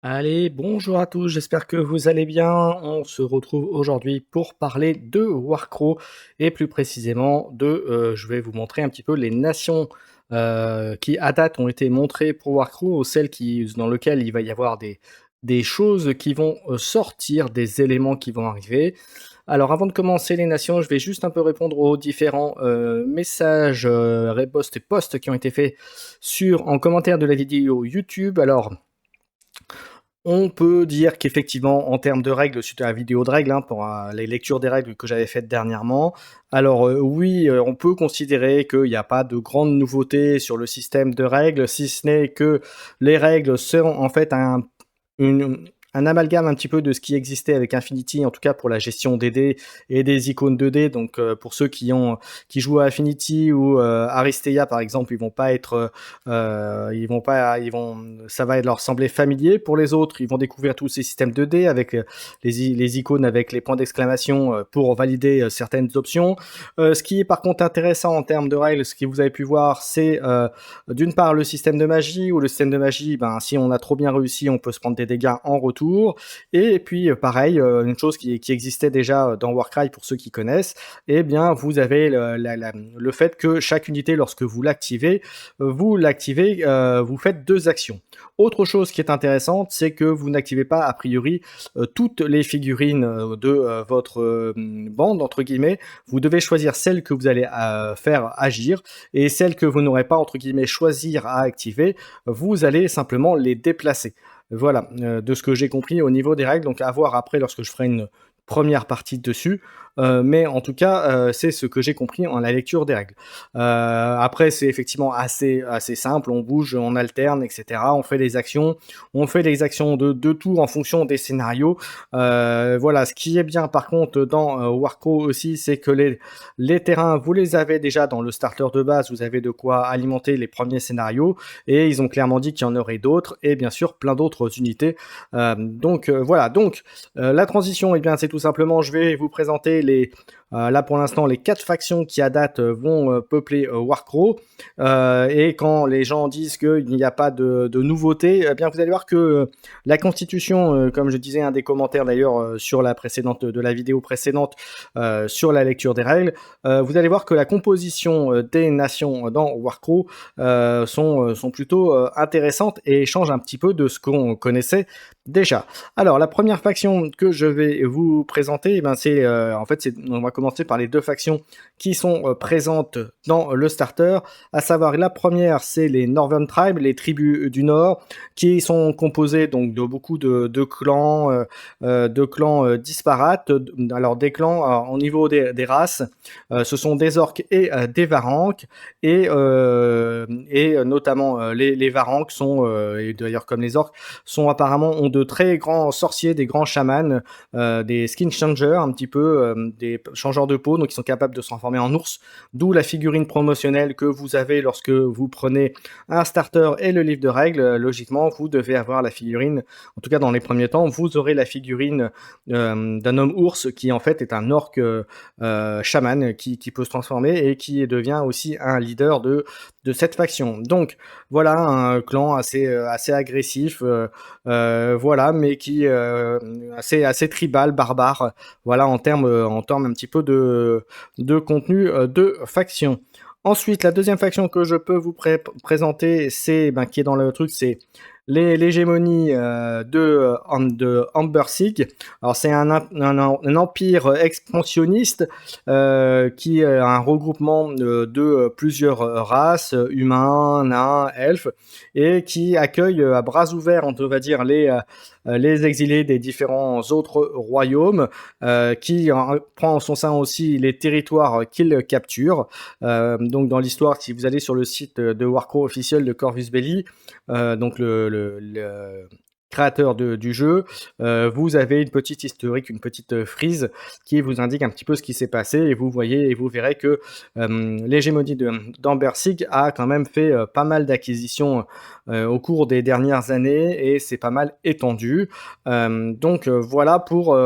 Allez, bonjour à tous, j'espère que vous allez bien. On se retrouve aujourd'hui pour parler de Warcraft et plus précisément je vais vous montrer un petit peu les nations qui à date ont été montrées pour Warcraft ou celles dans lesquelles il va y avoir des choses qui vont sortir, des éléments qui vont arriver. Alors avant de commencer les nations, je vais juste un peu répondre aux différents messages, reposts et posts qui ont été faits en commentaire de la vidéo YouTube. Alors, on peut dire qu'effectivement, en termes de règles, suite à la vidéo de règles, pour les lectures des règles que j'avais faites dernièrement, alors oui, on peut considérer qu'il n'y a pas de grandes nouveautés sur le système de règles, si ce n'est que les règles sont en fait une- un amalgame un petit peu de ce qui existait avec Infinity, en tout cas pour la gestion des dés et des icônes 2D. Donc pour ceux qui jouent à Infinity ou Aristea par exemple, ils vont pas être ils vont pas, ils vont, ça va leur sembler familier. Pour les autres, ils vont découvrir tous ces systèmes 2D avec les icônes avec les points d'exclamation pour valider certaines options. Ce qui est par contre intéressant en termes de règles, ce que vous avez pu voir, c'est d'une part le système de magie, où le système de magie, si on a trop bien réussi, on peut se prendre des dégâts en retour. Et puis pareil, une chose qui existait déjà dans Warcry pour ceux qui connaissent, eh bien vous avez le fait que chaque unité, lorsque vous l'activez, vous faites 2 actions. Autre chose qui est intéressante, c'est que vous n'activez pas a priori toutes les figurines de votre bande entre guillemets. Vous devez choisir celle que vous allez faire agir, et celles que vous n'aurez pas entre guillemets choisir à activer, vous allez simplement les déplacer. Voilà, de ce que j'ai compris au niveau des règles, donc à voir après lorsque je ferai une première partie dessus. Mais en tout cas, c'est ce que j'ai compris en la lecture des règles. Après, c'est effectivement assez simple. On bouge, on alterne, etc. On fait des actions de tours en fonction des scénarios. Voilà, ce qui est bien par contre dans Warco aussi, c'est que les terrains, vous les avez déjà dans le starter de base. Vous avez de quoi alimenter les premiers scénarios. Et ils ont clairement dit qu'il y en aurait d'autres. Et bien sûr, plein d'autres unités. Voilà. Donc, la transition, eh bien, c'est tout simplement, je vais vous présenter là pour l'instant les 4 factions qui à date vont peupler Warcraft. Et quand les gens disent qu'il n'y a pas de nouveauté, eh bien vous allez voir que la constitution, comme je disais un des commentaires d'ailleurs sur la précédente de la vidéo précédente sur la lecture des règles, vous allez voir que la composition des nations dans Warcraft sont plutôt intéressantes et changent un petit peu de ce qu'on connaissait déjà. Alors, la première faction que je vais vous présenter, on va commencer par les 2 factions qui sont présentes dans le starter, à savoir la première, c'est les Northern Tribes, les tribus du Nord, qui sont composées donc de beaucoup de clans disparates. Alors des clans au niveau des races, ce sont des orques et des varanques, et notamment les varanques sont, et d'ailleurs comme les orques, ont de très grands sorciers, des grands chamans, des skin changers, un petit peu des changeurs de peau, donc ils sont capables de se transformer en ours, d'où la figurine promotionnelle que vous avez lorsque vous prenez un starter et le livre de règles. Logiquement, vous devez avoir la figurine, en tout cas dans les premiers temps, vous aurez la figurine d'un homme ours qui en fait est un orc chaman qui peut se transformer et qui devient aussi un leader de cette faction. Donc voilà un clan assez agressif, voilà, mais qui assez tribal, barbare, voilà en termes un petit peu de contenu de faction. Ensuite, la deuxième faction que je peux vous présenter, qui est dans le truc, c'est l'hégémonie de Amber Sig. Alors c'est un empire expansionniste qui est un regroupement de plusieurs races, humains, nains, elfes, et qui accueille à bras ouverts, on va dire, les exilés des différents autres royaumes, qui prend en son sein aussi les territoires qu'il capture. Donc dans l'histoire, si vous allez sur le site de Warcraft officiel de Corvus Belli, donc le créateur du jeu, vous avez une petite historique, une petite frise qui vous indique un petit peu ce qui s'est passé, et vous voyez et vous verrez que l'hégémonie d'Amber Sig a quand même fait pas mal d'acquisitions au cours des dernières années, et c'est pas mal étendu. Voilà pour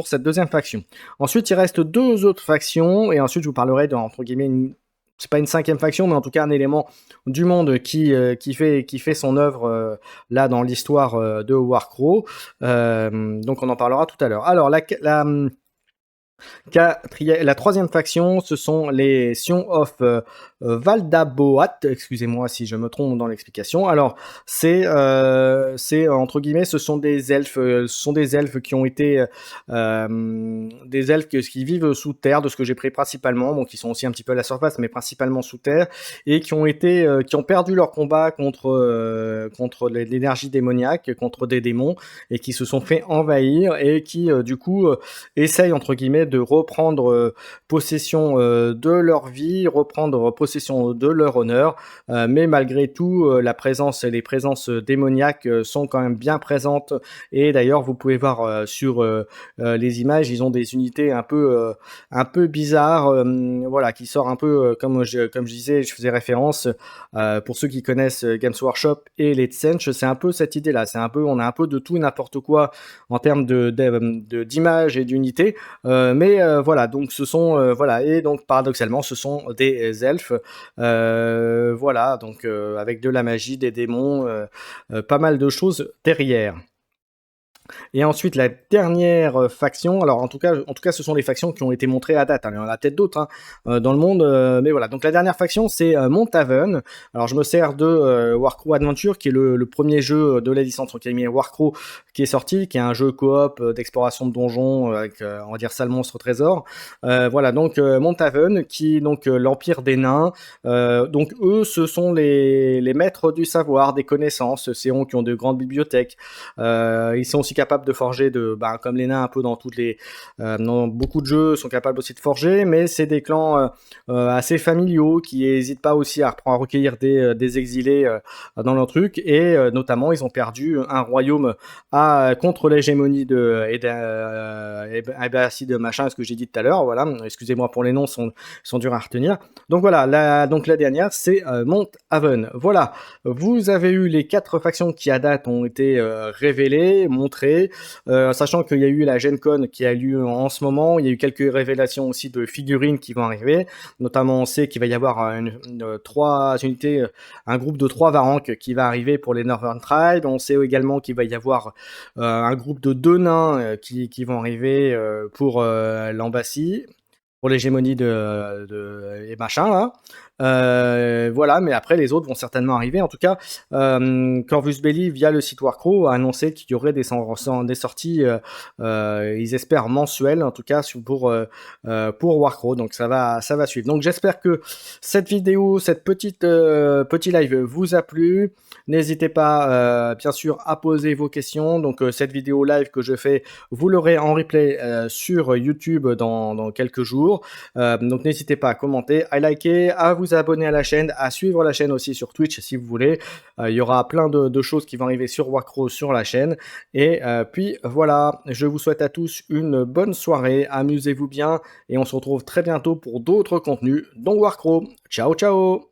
cette deuxième faction. Ensuite, il reste 2 autres factions, et ensuite je vous parlerai entre guillemets c'est pas une 5e faction, mais en tout cas un élément du monde qui fait son œuvre là dans l'histoire de Warcraft. Donc on en parlera tout à l'heure. Alors la troisième faction, ce sont les Sion of Valdaboat. Excusez-moi si je me trompe dans l'explication. Alors, c'est entre guillemets, ce sont des elfes qui ont été des elfes qui vivent sous terre, de ce que j'ai pris principalement, bon, qui sont aussi un petit peu à la surface, mais principalement sous terre, et qui ont perdu leur combat contre l'énergie démoniaque, contre des démons, et qui se sont fait envahir et qui du coup essayent entre guillemets de reprendre possession de leur vie, reprendre possession de leur honneur, mais malgré tout, les présences démoniaques sont quand même bien présentes. Et d'ailleurs, vous pouvez voir sur les images, ils ont des unités un peu bizarres, voilà, qui sortent un peu comme je disais, je faisais référence pour ceux qui connaissent Games Workshop et les Tsench, c'est un peu cette idée-là. On a un peu de tout et n'importe quoi en termes d'images et d'unités. Mais voilà, donc ce sont voilà, et donc paradoxalement, ce sont des elfes, voilà, donc avec de la magie, des démons, pas mal de choses derrière. Et ensuite, la dernière faction, alors en tout cas, ce sont les factions qui ont été montrées à date. Hein. Il y en a peut-être d'autres dans le monde, mais voilà. Donc la dernière faction, c'est Monthaven. Alors je me sers de Warcraft Adventure, qui est le premier jeu de la licence entre guillemets Warcraft qui est sorti, qui est un jeu coop d'exploration de donjons avec, on va dire, salle monstre trésor. Voilà, donc Monthaven, qui est donc l'Empire des Nains. Donc eux, ce sont les maîtres du savoir, des connaissances. C'est eux qui ont de grandes bibliothèques. Ils sont aussi capables de forger, comme les nains un peu dans beaucoup de jeux sont capables aussi de forger, mais c'est des clans assez familiaux qui n'hésitent pas aussi à recueillir des exilés dans leur truc, et notamment ils ont perdu un royaume contre l'hégémonie de machin, ce que j'ai dit tout à l'heure, voilà, excusez-moi pour les noms, sont durs à retenir. Donc voilà, donc la dernière c'est Monthaven. Voilà, vous avez eu les 4 factions qui à date ont été révélées, montrées, sachant qu'il y a eu la Gen Con qui a lieu en ce moment, il y a eu quelques révélations aussi de figurines qui vont arriver, notamment on sait qu'il va y avoir 3 unités, un groupe de 3 Varanques qui va arriver pour les Northern Tribes, on sait également qu'il va y avoir un groupe de 2 nains qui vont arriver pour l'Embassy, pour l'hégémonie et machin là. Voilà, mais après les autres vont certainement arriver. En tout cas, Corvus Belli via le site Warcraft a annoncé qu'il y aurait des sorties, ils espèrent mensuelles en tout cas pour Warcraft. Donc ça va suivre. Donc j'espère que cette vidéo, cette petit live vous a plu. N'hésitez pas bien sûr à poser vos questions. Donc cette vidéo live que je fais, vous l'aurez en replay sur YouTube dans quelques jours. Donc n'hésitez pas à commenter, à liker, à vous abonner à la chaîne, à suivre la chaîne aussi sur Twitch si vous voulez. Il y aura plein de choses qui vont arriver sur Warcraft sur la chaîne. Et puis voilà, je vous souhaite à tous une bonne soirée, amusez-vous bien et on se retrouve très bientôt pour d'autres contenus dans Warcraft. Ciao ciao.